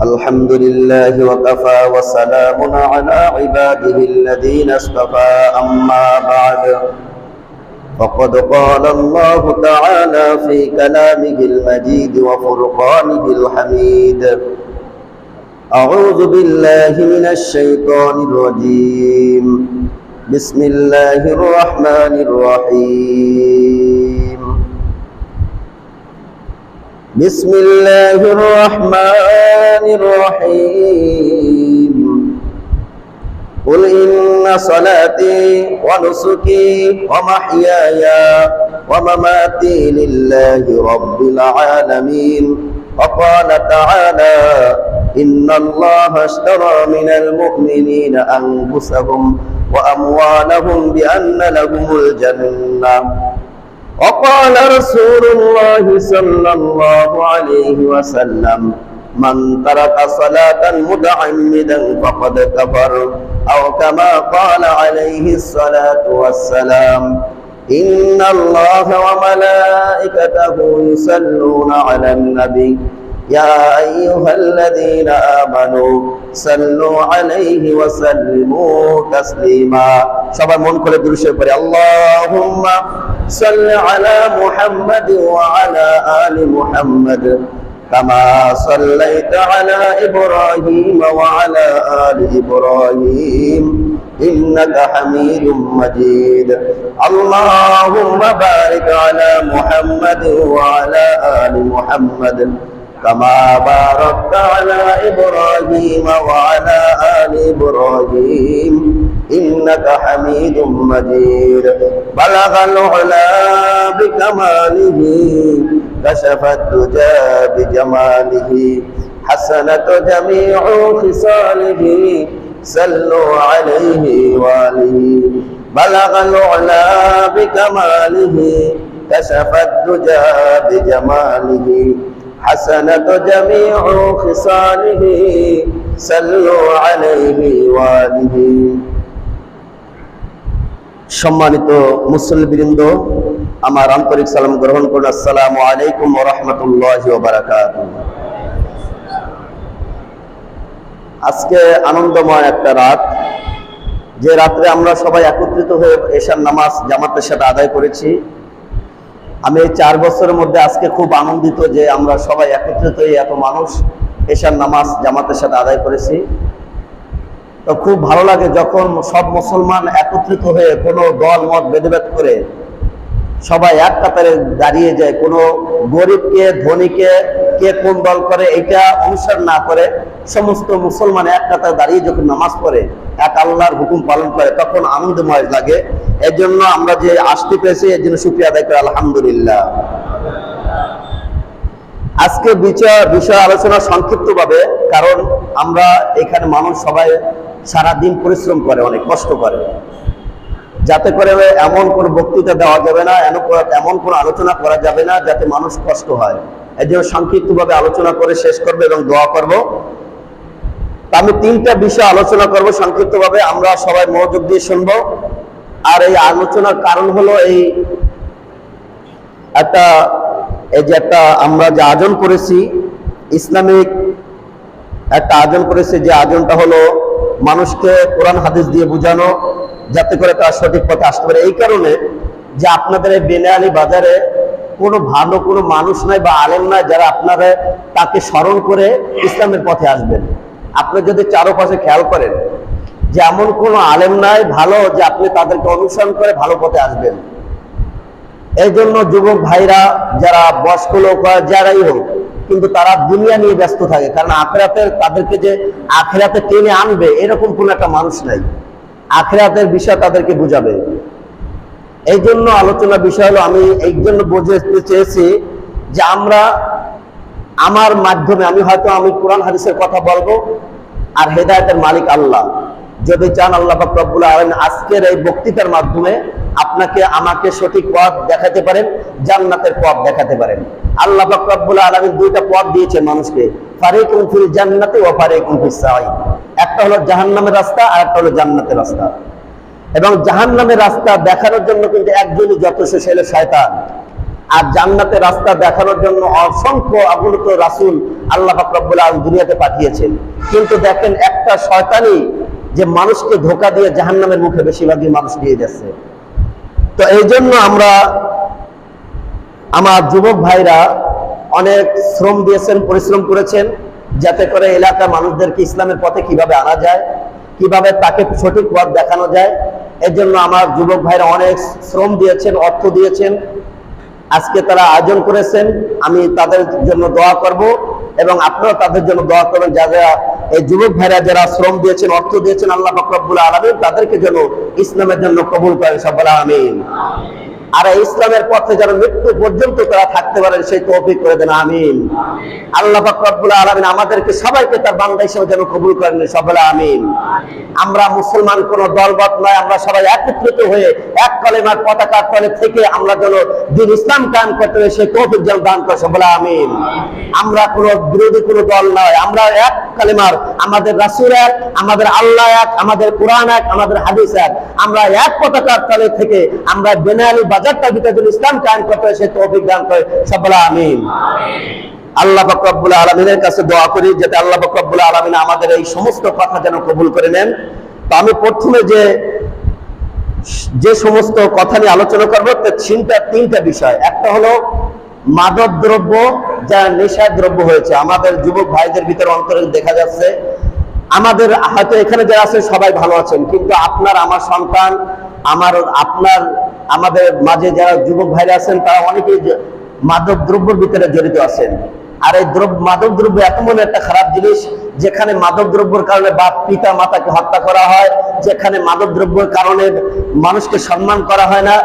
الحمد لله وكفى وسلام على عباده الذين اصطفى أما بعد فقد قال الله تعالى في كلامه المجيد وفرقانه الحميد أعوذ بالله من الشيطان الرجيم بسم الله الرحمن الرحيم بسم الله الرحمن الرحيم قل إن صلاتي ونسكي ومحياي ومماتي لله رب العالمين وقال تعالى إن الله اشترى من المؤمنين أنفسهم وأموالهم بأن لهم الجنة وقال رسول الله صلى الله عليه وسلم من ترك صلاة متعمدا فقد كفر أو كما قال عليه الصلاة والسلام إن الله وملائكته يصلون على النبي يا أيها الذين آمنوا صلوا عليه وسلموا تسليما সবাই মন করে দুরূদ শরীফ পড়ি আল্লাহুম্মা সাল্লি আলা মুহাম্মাদ ওয়া আলা আলি মুহাম্মাদ কামা সাল্লাইতা আলা ইব্রাহিম ওয়া আলা আলি ইব্রাহিম ইন্নাকা হামিদুম মাজিদ আল্লাহুম্মা বারিক আলা মুহাম্মাদ ওয়া আলা আলি মুহাম্মাদ كما باركت على إبراهيم وعلى آل إبراهيم إنك حميد مجيد بلغ العلا بكماله كشف الدجى بجماله حسنت جميع خصاله صلوا عليه وآله بلغ العلا بكماله كشف الدجى بجماله حسنت جميع خصاله صلوا عليه وآله সম্মানিত মুসল্লিবৃন্দ আমার আন্তরিক সালাম গ্রহণ করুন আসসালামু আলাইকুম ওয়া রাহমাতুল্লাহি ওয়া বারাকাতুহু আজকে আনন্দময় একটা রাত যে রাতে আমরা সবাই একত্রিত হয়ে এশার নামাজ জামাতের সাথে আদায় করেছি আমি এই 4 বছরের মধ্যে আজকে খুব আনন্দিত যে আমরা সবাই একত্রিত হয়ে এত মানুষ এশার নামাজ জামাতের সাথে আদায় করেছি তো খুব ভালো লাগে যখন সব মুসলমান একত্রিত হয়ে কোনো দল মত ভেদাভেদ করে সবাই এক কাতারে দাঁড়িয়ে যায় কোনো গরিবকে ধনীকে কে কোন দল করে এটা অনুসরণ না করে সমস্ত মুসলমান এক কাতারে দাঁড়িয়ে যখন নামাজ পড়ে এক আল্লাহর হুকুম পালন করে তখন আনন্দময় লাগে এর জন্য আমরা যে আসতে পেরেছি এর জন্য শুকরিয়া আদায় করি আলহামদুলিল্লাহ আজকে বিষয় আলোচনা সংক্ষিপ্তভাবে কারণ আমরা এখানে মানুষ সবাই সারাদিন পরিশ্রম করে অনেক কষ্ট করে যাতে করে এমন কোন বক্তৃতা দেওয়া যাবে না এমন কোন আলোচনা করা যাবে না যাতে মানুষ কষ্ট হয় এর জন্য সংক্ষিপ্তভাবে আলোচনা করে শেষ করবো এবং দোয়া করব আমি 3টা বিষয় আলোচনা করব সংক্ষিপ্তভাবে আমরা সবাই মনোযোগ দিয়ে শুনবো আর এই আলোচনার কারণ হলো এই যে একটা আমরা যে আয়োজন করেছি ইসলামিক একটা আয়োজন করেছি যে আয়োজনটা হলো মানুষকে কোরআন হাদিস দিয়ে বোঝানো যাতে করে তারা সঠিক পথে আসতে পারে এই কারণে যে আপনাদের এই বেনালি বাজারে কোনো ভালো কোনো মানুষ নাই বা আলেম নাই যারা আপনারা তাকে স্মরণ করে ইসলামের পথে আসবেন আপনি যদি চারপাশে খেয়াল করেন যে এমন কোনো আলেম নাই ভালো যে আপনি তাদেরকে অনুসরণ করে ভালো পথে আসবেন এই জন্য যুবক ভাইরা যারা বয়স্ক লোক হয় যারাই হোক কিন্তু তারা দুনিয়া নিয়ে ব্যস্ত থাকে কারণ আখিরাতের তাদেরকে যে আখিরাতে টেনে আনবে এরকম কোন একটা মানুষ নাই আখিরাতের বিষয় তাদেরকে বুঝাবে এই জন্য আলোচনা বিষয় হলো আমি এই জন্য বুঝাতে চেয়েছি যে আমরা আমার মাধ্যমে আমি কোরআন হাদিসের কথা বলবো আর হেদায়েতের মালিক আল্লাহ যদি চান আল্লাহ পাক রব্বুল আলামিন আজকের এই বক্তৃতার মাধ্যমে আপনাকে আমাকে সঠিক পথ দেখাতে পারেন জান্নাতের পথ দেখাতে পারেন আল্লাহ পাক রব্বুল আলামিন 2টা পথ দিয়েছেন মানুষকে ফারিকুন ফিল জান্নাতি ওয়া ফারিকুন ফিস সাঈদ একটা হলো জাহান্নামের রাস্তা আর একটা হলো জান্নাতের রাস্তা এবং জাহান্নামের রাস্তা দেখানোর জন্য কিন্তু একজনই যথেষ্ট সেটা শয়তান আর জান্নাতের রাস্তা দেখানোর জন্য অসংখ্য অগণিত রাসূল আল্লাহ পাক রব্বুল আলামিন দুনিয়াতে পাঠিয়েছেন। কিন্তু দেখেন একটা শয়তানি যে মানুষকে ধোঁকা দিয়ে জাহান্নামের মুখে বেশিরভাগই মানুষ নিয়ে যাচ্ছে। তো এই জন্য আমরা, আমার যুবক ভাইরা অনেক শ্রম দিয়েছেন, পরিশ্রম করেছেন, যাতে করে এলাকার মানুষদেরকে ইসলামের পথে কিভাবে আনা যায়, কিভাবে তাকে সঠিক পথ দেখানো যায়। এর জন্য আমার যুবক ভাইরা অনেক শ্রম দিয়েছেন, অর্থ দিয়েছেন। আজকে তারা আয়োজন করেছেন, আমি তাদের জন্য দোয়া করব এবং আপনারা তাদের জন্য দোয়া করবেন। যারা এই যুবক ভাইরা যারা শ্রম দিয়েছেন, অর্থ দিয়েছেন, আল্লাহ পাক রব্বুল আলামিন তাদেরকে যেন ইসলামের জন্য কবুল করেন, সবাই বলেন আমিন। আর ইসলামের পথে যেন মৃত্যু পর্যন্ত তারা থাকতে পারেন, সেই তৌফিক করে দেন, আমিন। আল্লাহ পাক রব্বুল আলামিন আমাদেরকে সবাইকে তার বান্দা হিসেবে যেন কবুল করেন, সবাই বলেন আমিন। আমরা মুসলমান কোন দলবদ্ধ নয়, আমরা সবাই একত্রিত হয়ে এক কলেমার পতাকার তলে থেকে আমরা যেন দিন ইসলাম কায়েম করতে হবে, সেই তৌফিক যেন দান করে, সবাই বলেন আমিন। আমরা কোন বিরোধী কোন দল নয়, আমরা এক কলেমার, আমাদের রাসূল এক, আমাদের আল্লাহ এক, আমাদের কোরআন এক, আমাদের হাদিস এক, আমরা এক পতাকার তলে থেকে আমরা বেনালি বাজারটা ভিতরে ইসলাম কায়েম করতে হয়, সেই তৌফিক দান করে, সবাই বলেন আমিন। আল্লাহ পাক রব্বুল আলামিনের কাছে দোয়া করি যাতে আল্লাহ পাক রব্বুল আলামিন আমাদের এই সমস্ত কথা যেন কবুল করে নেন। তো আমি প্রথমে যে সমস্ত কথা নিয়ে আলোচনা করবো তিনটা বিষয়। একটা হলো মাদক দ্রব্য, যা নেশার দ্রব্য হয়েছে আমাদের যুবক ভাইদের ভিতরে অন্তরে দেখা যাচ্ছে। আমাদের হয়তো এখানে যারা আছেন সবাই ভালো আছেন, কিন্তু আপনার, আমার সন্তান, আমাদের মাঝে যারা যুবক ভাইরা আছেন তারা অনেকেই মাদক দ্রব্যের ভিতরে জড়িত আছেন। আর এই মাদক দ্রব্য এমন একটা খারাপ জিনিস, যেখানে মাদক দ্রব্যের কারণে বাপ পিতা মাতাকে হত্যা করা হয়, যেখানে মাদক দ্রব্যের কারণে মানুষকে সম্মান করা হয় না।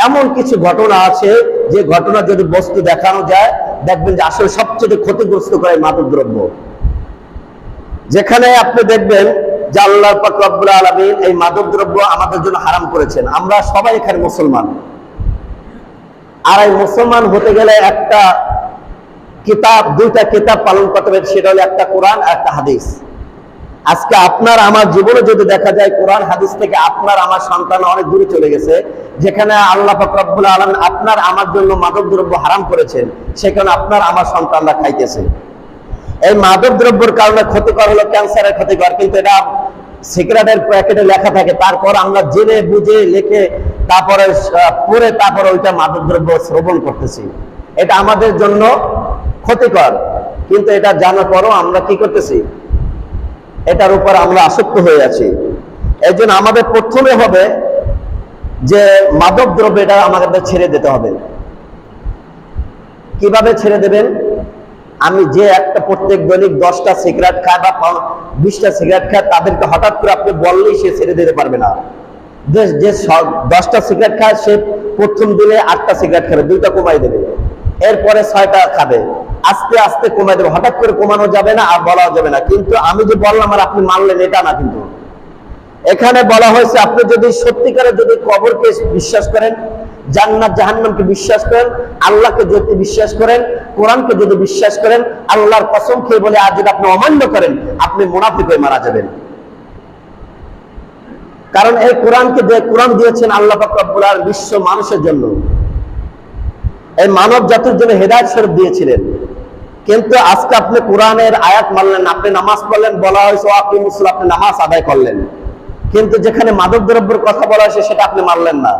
এমন কিছু ঘটনা আছে যে ঘটনা যদি বস্তু দেখানো যায়, দেখবেন যে আসলে সবচেয়ে ক্ষতিগ্রস্ত করে মাদক দ্রব্য। যেখানে আপনি দেখবেন যে আল্লাহ পাক রব্বুল আলামিন এই মাদক দ্রব্য আমাদের জন্য হারাম করেছেন। আমরা সবাই এখানে মুসলমান, আর এই মুসলমান হতে গেলে একটা কিতাব, দুইটা কিতাব পালন করতে হবে, সেটা হলো একটা কোরআন আর একটা হাদিস। আজকে আপনার আমার জীবনে যদি দেখা যায় কোরআন হাদিস থেকে আপনার আমার সন্তান অনেক দূরে চলে গেছে, যেখানে আল্লাহ পাক রব্বুল আলামিন আপনার আমার জন্য মাদক দ্রব্য হারাম করেছেন, সেখানে আপনার আমার সন্তানরা খাইতেছে। এই মাদক দ্রব্যের কারণে ক্ষতিকর হলো ক্যান্সারের ক্ষতিকর, কিন্তু এটা সিগারেটের প্যাকেটে লেখা থাকে, তারপর আমরা জেনে বুঝে লিখে তারপরে পরে তারপরে ওইটা মাদক দ্রব্য শ্রবণ করতেছি। এটা আমাদের জন্য ক্ষতিকর, কিন্তু এটা জানার পরও আমরা কি করতেছি, এটার উপর আমরা আসক্ত হয়ে আছি। এই জন্য আমাদের প্রথমে হবে যে মাদক দ্রব্য এটা আমাদের ছেড়ে দিতে হবে। কিভাবে ছেড়ে দেবেন? আমি যে একটা প্রত্যেক দৈনিক 10টা সিগারেট খায় বা 20টা সিগারেট খায়, তাদেরকে হঠাৎ করে আপনি বললেই সে ছেড়ে দিতে পারবে না। যে 10টা সিগারেট খায় সে প্রথম দিনে 8টা সিগারেট খাবে, 2টা কমাই দেবে, এরপরে 6টা খাবে, আস্তে আস্তে কমাই দেবে। হঠাৎ করে কমানো যাবে না আর বলাও যাবে না। কিন্তু আমি যে বললাম আর আপনি মানলেন, এটা না। কিন্তু এখানে বলা হয়েছে আপনি যদি সত্যিকারে যদি কবরকে বিশ্বাস করেন, জান্নাত জাহান্নামকে বিশ্বাস করেন, আল্লাহকে যদি বিশ্বাস করেন, কোরআনকে যদি বিশ্বাস করেন, আল্লাহর কসম খেয়ে বলে আর যদি আপনি অমান্য করেন, আপনি মুনাফিক হয়ে মারা যাবেন। কারণ এই কোরআন দিয়েছেন আল্লাহ পাক রব্বুল আলামিন বিশ্ব মানুষের জন্য, এই মানব জাতির জন্য হেদায়েত স্বরূপ দিয়েছিলেন। কিন্তু আজকে আপনি কোরআনের আয়াত মানলেন, আপনি নামাজ পড়লেন, বলা হয়েছে আকিমুস সালাত, আপনি নামাজ আদায় করলেন, কিন্তু যেখানে মাদক দ্রব্যের কথা বলা হয়েছে সেটা আপনি মানলেন না,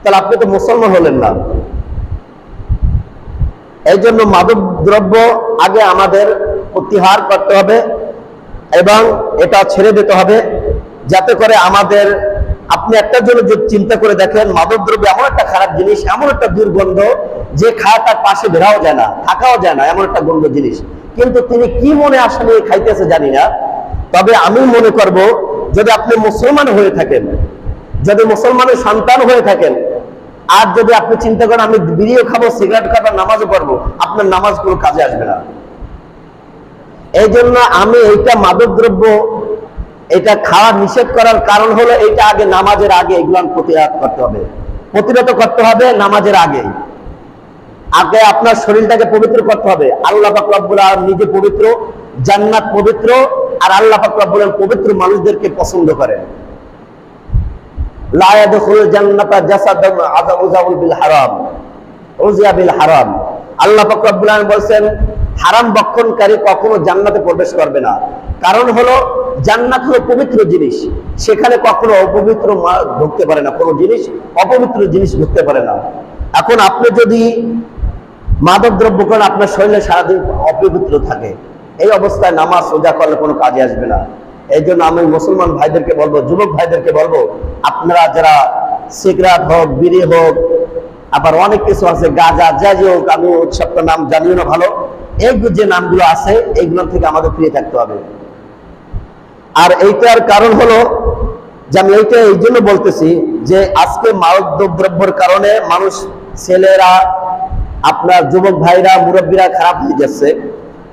তাহলে আপনি তো মুসলমান হলেন না। এই জন্য মাদক দ্রব্য আগে আমাদের প্রত্যাহার করতে হবে এবং এটা ছেড়ে দিতে হবে, যাতে করে আমাদের, আপনি একটা জন্য যদি চিন্তা করে দেখেন, মাদক দ্রব্য এমন একটা খারাপ জিনিস, এমন একটা দুর্গন্ধ যে খায় তার পাশে বেরাও যায় না, থাকাও যায় না, এমন একটা গন্ধ জিনিস। কিন্তু তিনি কি মনে আসলে খাইতেছে জানি না। তবে আমি মনে করব, যদি আপনি মুসলমান হয়ে থাকেন, যদি মুসলমানের সন্তান হয়ে থাকেন, আর যদি আপনি চিন্তা করেন আমি বিড়িও খাবো, সিগারেট খাবো, নামাজও পড়বো, আপনার নামাজ কোনো কাজে আসবে না। এই জন্য আমি এইটা মাদক দ্রব্য এটা খাওয়া নিষেধ করার কারণ হলো এইটা আগে নামাজের আগে এগুলো প্রতিরোধ করতে হবে, প্রতিরোধ করতে হবে নামাজের আগে। আগে আপনার শরীরটাকে পবিত্র করতে হবে। আল্লাহ পাক রব্বুল আলামিন নিজে পবিত্র, জান্নাত পবিত্র, আর আল্লাহ পাক রব্বুল আলামিন পবিত্র মানুষদেরকে পছন্দ করেন। লা ইয়াদখুলুল জান্নাতা জাসাদুন আযাউযাউল বিল হারাম, উযিয়া বিল হারাম। আল্লাহ পাক রব্বুল আলামিন বলেন হারাম ভক্ষণকারী কখনো জান্নাতে প্রবেশ করবে না। কারণ হলো জান্নাত হলো পবিত্র জিনিস, সেখানে কখনো অপবিত্র ঢুকতে পারে না, কোনো জিনিস অপবিত্র জিনিস ঢুকতে পারে না। এখন আপনি যদি মাদক দ্রব্য করেন, আপনার শরীরে সারাদিন অপবিত্র থাকে, এই অবস্থায় নামাজ রোজা করলে কোনো কাজে আসবে না। এই জন্য আমি মুসলমান ভাইদেরকে বলবো, যুবক ভাইদেরকে বলবো, আপনারা যারা সিগারেট হোক, বিড়ি হোক, আবার অনেক কিছু আছে, গাঁজা, যাই হোক, আমি সবটা নাম জানিও না ভালো, এই যে নামগুলো আছে এইগুলো থেকে আমাদের ফিরে থাকতে হবে। আর এইটার কারণ হলো যে আমি এইটা এই জন্য বলতেছি যে আজকে মাদক দ্রব্যের কারণে মানুষ, ছেলেরা, আপনার যুবক ভাইরা, মুরব্বীরা খারাপ হয়ে যাচ্ছে।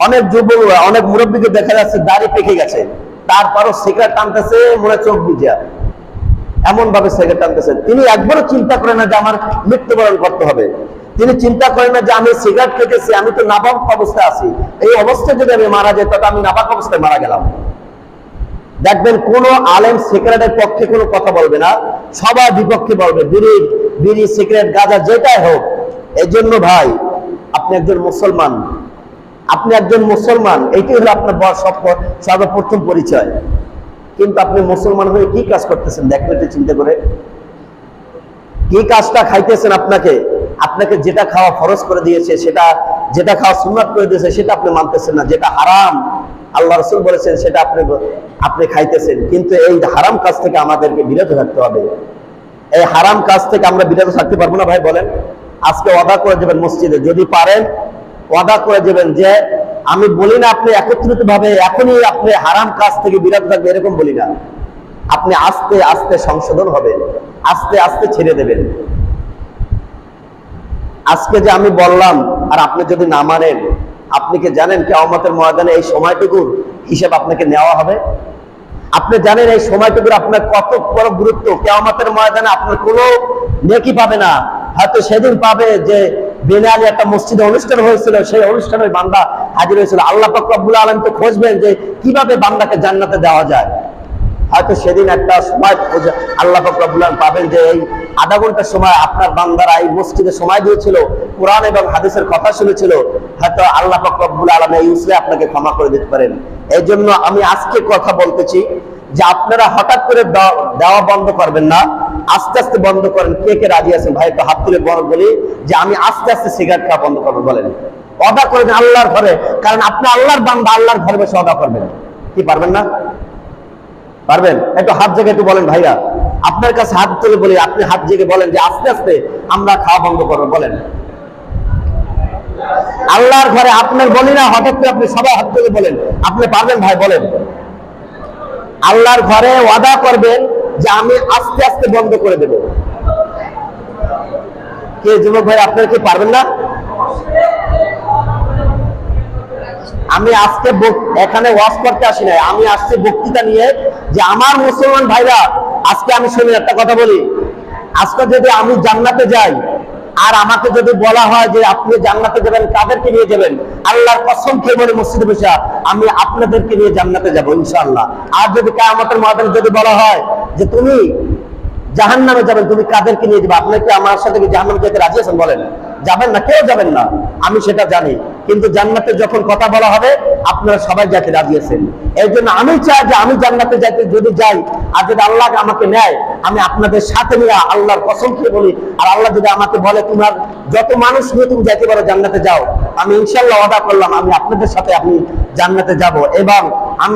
অনেক যুবক, অনেক মুরব্বীকে দেখা যাচ্ছে দাড়ি পেকে গেছে, তারপরও সিগারেট টানতেছে মনে চোখ বুঝা, এমন ভাবে সিগারেট টানতেছেন। তিনি একবারও চিন্তা করেন না যে আমার মৃত্যুবরণ করতে হবে। তিনি চিন্তা করেন না যে আমি সিগারেট খেতেছি, আমি তো নাবালক অবস্থায় আছি, এই অবস্থায় যদি আমি মারা যাই তবে আমি নাবালক অবস্থায় মারা গেলাম। দেখবেন কোন আলেম সিগারেটের পক্ষে কোনো কথা বলবে না, সবার বিপক্ষে বলবে, বিড়ি, সিগারেট, গাঁজা, যেটাই হোক। এই জন্য ভাই, আপনি একজন মুসলমান, আপনি একজন মুসলমান, এইটাই হলো আপনার সর্বপ্রথম পরিচয়। কিন্তু আপনি মুসলমান হয়ে কি কাজ করতেছেন দেখেন একটু চিন্তা করে। কি কাজটা খাইতেছেন? আপনাকে যেটা খাওয়া ফরজ করে দিয়েছে, সেটা, যেটা খাওয়া সুন্নাত করে দিয়েছে, সেটা আপনি মানতেছেন না। যেটা হারাম আল্লাহ রাসূল বলেছেন সেটা আপনি খাইতেছেন। কিন্তু এই হারাম কাজ থেকে আমাদেরকে বিরত থাকতে হবে। এই হারাম কাজ থেকে আমরা বিরত থাকতে পারবো না ভাই, বলেন? আজকে ওয়াদা করে যাবেন মসজিদে, যদি পারেন ওয়াদা করে যাবেন যে আমি বলি না আপনি একত্রিত ভাবে এখনই আপনি হারাম কাজ থেকে বিরত থাকবে, এরকম বলি না। আপনি আস্তে আস্তে সংশোধন হবেন, আস্তে আস্তে ছেড়ে দেবেন। আজকে যে আমি বললাম আর আপনি যদি না মানেন, আপনি কি জানেন কিয়ামতের ময়দানে এই সময়টুকুর হিসাব আপনাকে নেওয়া হবে? আপনি জানেন এই সময়টুকুর আপনার কত বড় গুরুত্ব? কিয়ামতের ময়দানে আপনার কোনো নেকি পাবে না, হয়তো সেদিন পাবে যে বেনালি একটা মসজিদে অনুষ্ঠান হয়েছিল, সেই অনুষ্ঠানে বান্দা হাজির হয়েছিল। আল্লাহ পাক রব্বুল আলামিন তো খুঁজবেন যে কিভাবে বান্দাকে জান্নাতে দেওয়া যায়। হয়তো সেদিন একটা সময় আল্লাহ পাক রব্বুল আলামিন পাবেন যে এই আধা ঘন্টার সময় আপনার বান্দারা এই মসজিদে সময় দিয়েছিল, কোরআন এবং হাদিসের কথা শুনেছিল, হয়তো আল্লাহ পাক রব্বুল আলামিন এই উসলে আপনাকে ক্ষমা করে দিতে পারেন। এই জন্য আমি আজকে কথা বলতেছি যে আপনারা হঠাৎ করে দেওয়া বন্ধ করবেন না, আস্তে আস্তে বন্ধ করেন। কে কে রাজি আছেন ভাই একটু হাত তুলে বলি যে আমি আস্তে আস্তে সিগারেট খাওয়া বন্ধ করবো, বলেন? ওয়াদা করেন আল্লাহর ঘরে, কারণ আপনি আল্লাহর বান্দা, আল্লাহর ঘরে বসে ওয়াদা করবেন। কি পারবেন না? পারবেন? একটু হাত জেগে একটু বলেন ভাইয়া, আপনার কাছে হাত তুলে বলি, আপনি হাত জেগে বলেন যে আস্তে আস্তে আমরা খাওয়া বন্ধ করবো, বলেন? আল্লাহর ঘরে আপনার বলি না, হঠাৎ করে আপনি সবাই হাত তুলে বলেন, আপনি পারবেন ভাই? বলেন। আল্লাহর ঘরে ওয়াদা করবেন যে আমি আস্তে আস্তে বন্ধ করে দেব। কে যুবক ভাই আপনারা কি পারবেন না? আমি আজকে এখানে ওয়াজ করতে আসি নাই, আমি আসছি বক্তৃতা নিয়ে যে আমার মুসলমান ভাইরা, আজকে আমি শুনি একটা কথা বলি, আজকে যদি আমি জান্নাতে যাই আর আমাকে যদি বলা হয় যে আপনি জান্নাতে যাবেন, কাদেরকে নিয়ে যাবেন? আল্লাহর কসম খেয়ে বলে মসজিদে বসে আমি আপনাদেরকে নিয়ে জান্নাতে যাব ইনশাআল্লাহ। আর যদি কিয়ামতের ময়দানে যদি বলা হয় যে তুমি জাহান্নামে যাবেন, তুমি কাদেরকে নিয়ে যাবে? আপনি কি আমার সাথে কি জাহান্নামে যেতে রাজি আছেন? বলেন। যাবেন না, কেউ যাবেন না, আমি সেটা জানি। কিন্তু জান্নাতে যখন কথা বলা হবে আপনারা সবাই যেতে রাজি আছেন। এই জন্য আমি চাই যে আমি জান্নাতে যাইতে যদি যাই আর যদি আল্লাহ আমাকে নেয়, আমি আপনাদের সাথে নিয়ে আল্লাহর কসম খেয়ে বলি, আর আল্লাহ যদি আমাকে বলে তোমার যত মানুষ নিয়ে তুমি যেতে পারো জান্নাতে যাও, আমি ইনশাআল্লাহ ওয়াদা করলাম আমি আপনাদের সাথে আমি জান্নাতে যাব। এবং আমি